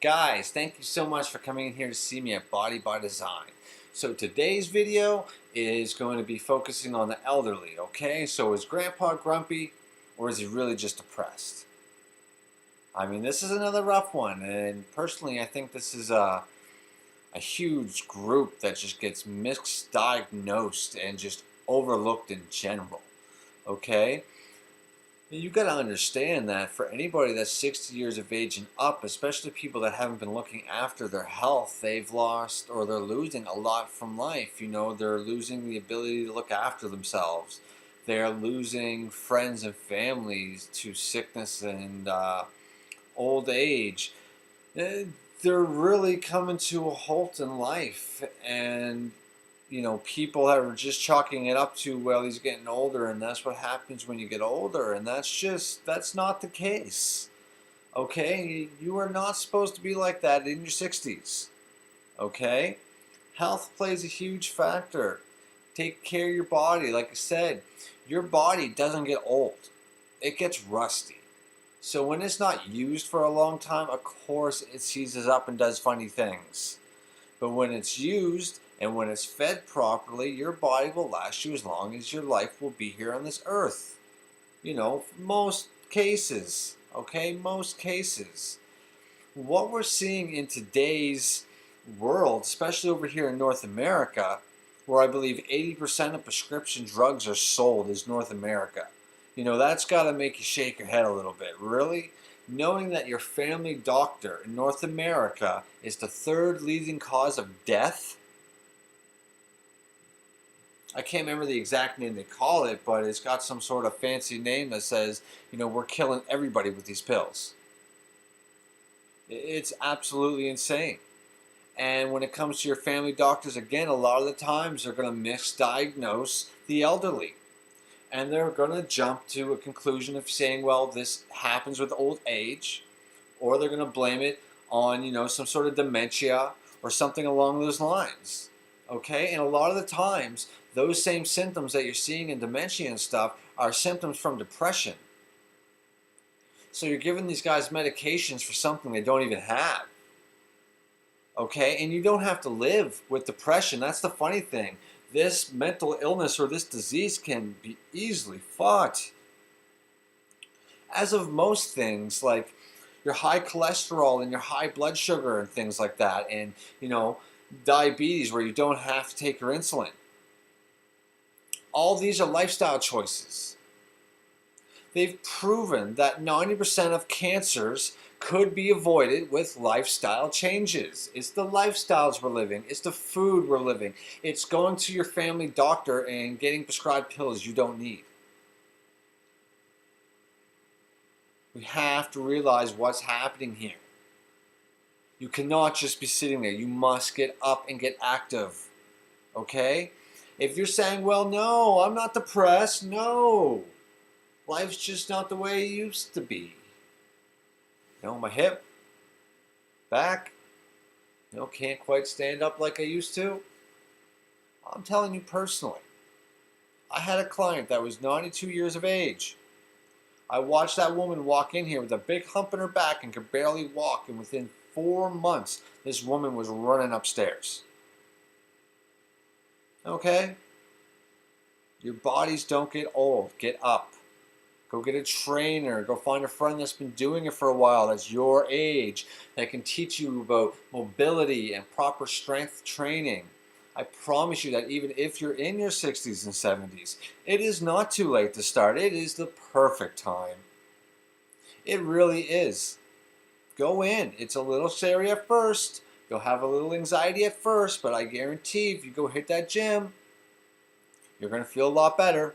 Guys, thank you so much for coming in here to see me at Body by Design. So today's video is going to be focusing on the elderly, okay? So is Grandpa grumpy or is he really just depressed? I mean, this is another rough one, and personally I think this is a huge group that just gets misdiagnosed and just overlooked in general, okay? You got to understand that for anybody that's 60 years of age and up, especially people that haven't been looking after their health, they've lost or they're losing a lot from life. You know, they're losing the ability to look after themselves. They're losing friends and families to sickness and old age. They're really coming to a halt in life, and you know, people are just chalking it up to, well, he's getting older and that's what happens when you get older, and that's not the case. Okay, you are not supposed to be like that in your 60s. Okay, health plays a huge factor. Take care of your body. Like I said, your body doesn't get old, it gets rusty. So when it's not used for a long time, of course it seizes up and does funny things. But when it's used and when it's fed properly, your body will last you as long as your life will be here on this earth. You know, most cases, okay, most cases. What we're seeing in today's world, especially over here in North America, where I believe 80% of prescription drugs are sold, is North America. You know, that's got to make you shake your head a little bit. Really? Knowing that your family doctor in North America is the third leading cause of death? I can't remember the exact name they call it, but it's got some sort of fancy name that says, you know, we're killing everybody with these pills. It's absolutely insane. And when it comes to your family doctors, again, a lot of the times they're going to misdiagnose the elderly. And they're going to jump to a conclusion of saying, well, this happens with old age, or they're going to blame it on, you know, some sort of dementia or something along those lines. Okay? And a lot of the times, those same symptoms that you're seeing in dementia and stuff are symptoms from depression. So you're giving these guys medications for something they don't even have. Okay? And you don't have to live with depression. That's the funny thing. This mental illness or this disease can be easily fought. As of most things, like your high cholesterol and your high blood sugar and things like that, and, you know, diabetes where you don't have to take your insulin. All these are lifestyle choices. They've proven that 90% of cancers could be avoided with lifestyle changes. It's the lifestyles we're living. It's the food we're living. It's going to your family doctor and getting prescribed pills you don't need. We have to realize what's happening here. You cannot just be sitting there. You must get up and get active. Okay? If you're saying, well, no, I'm not depressed. No. Life's just not the way it used to be. You know, my hip, back, you know, can't quite stand up like I used to. I'm telling you personally, I had a client that was 92 years of age. I watched that woman walk in here with a big hump in her back and could barely walk, and within 4 months, this woman was running upstairs. Okay? Your bodies don't get old. Get up. Go get a trainer. Go find a friend that's been doing it for a while, that's your age, that can teach you about mobility and proper strength training. I promise you that even if you're in your 60s and 70s, it is not too late to start. It is the perfect time. It really is. Go in. It's a little scary at first. You'll have a little anxiety at first, but I guarantee if you go hit that gym, you're going to feel a lot better.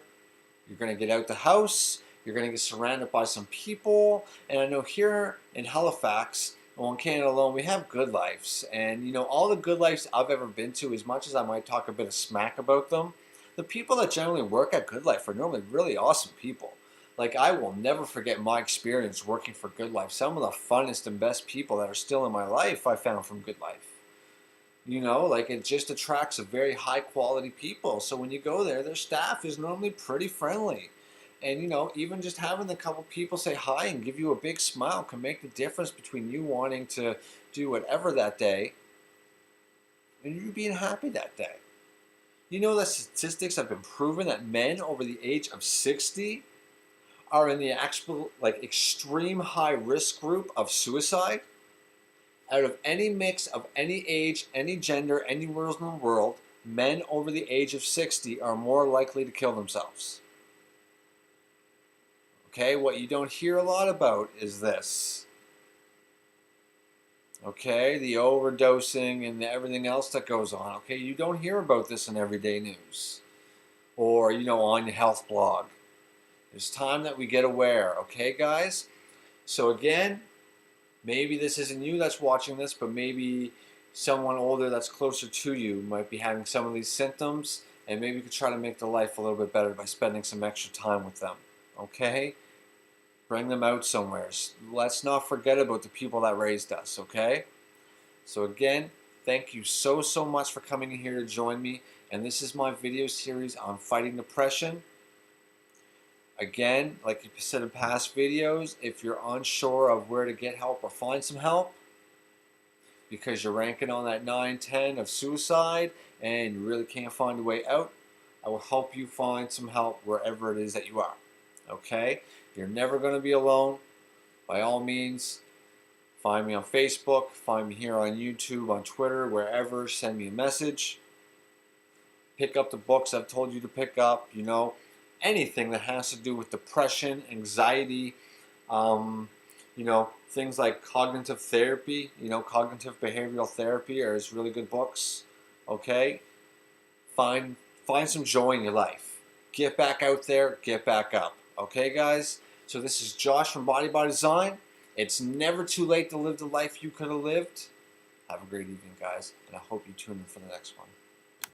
You're going to get out the house. You're going to get surrounded by some people. And I know here in Halifax, well, in Canada alone, we have good lives. And, you know, all the good lives I've ever been to, as much as I might talk a bit of smack about them, the people that generally work at Good Life are normally really awesome people. Like, I will never forget my experience working for Good Life. Some of the funnest and best people that are still in my life I found from Good Life. You know, like, it just attracts a very high quality people. So when you go there, their staff is normally pretty friendly. And you know, even just having a couple people say hi and give you a big smile can make the difference between you wanting to do whatever that day and you being happy that day. You know that statistics have been proven that men over the age of 60 are in the actual, like, extreme high risk group of suicide. Out of any mix of any age, any gender, anywhere in the world, men over the age of 60 are more likely to kill themselves. Okay, what you don't hear a lot about is this. Okay, the overdosing and everything else that goes on. Okay, you don't hear about this in everyday news or, you know, on your health blog. It's time that we get aware, okay, guys? So again, maybe this isn't you that's watching this, but maybe someone older that's closer to you might be having some of these symptoms, and maybe you could try to make their life a little bit better by spending some extra time with them, okay? Bring them out somewhere. Let's not forget about the people that raised us, okay? So again, thank you so much for coming in here to join me, and this is my video series on fighting depression. Again, like you said in past videos, if you're unsure of where to get help or find some help because you're ranking on that 9, 10 of suicide and you really can't find a way out, I will help you find some help wherever it is that you are. Okay? You're never going to be alone. By all means, find me on Facebook, find me here on YouTube, on Twitter, wherever, send me a message. Pick up the books I've told you to pick up, you know. Anything that has to do with depression, anxiety, you know, things like cognitive therapy, you know, cognitive behavioral therapy are really good books. Okay, find some joy in your life. Get back out there, get back up. Okay, guys. So this is Josh from Body by Design. It's never too late to live the life you could have lived. Have a great evening, guys, and I hope you tune in for the next one.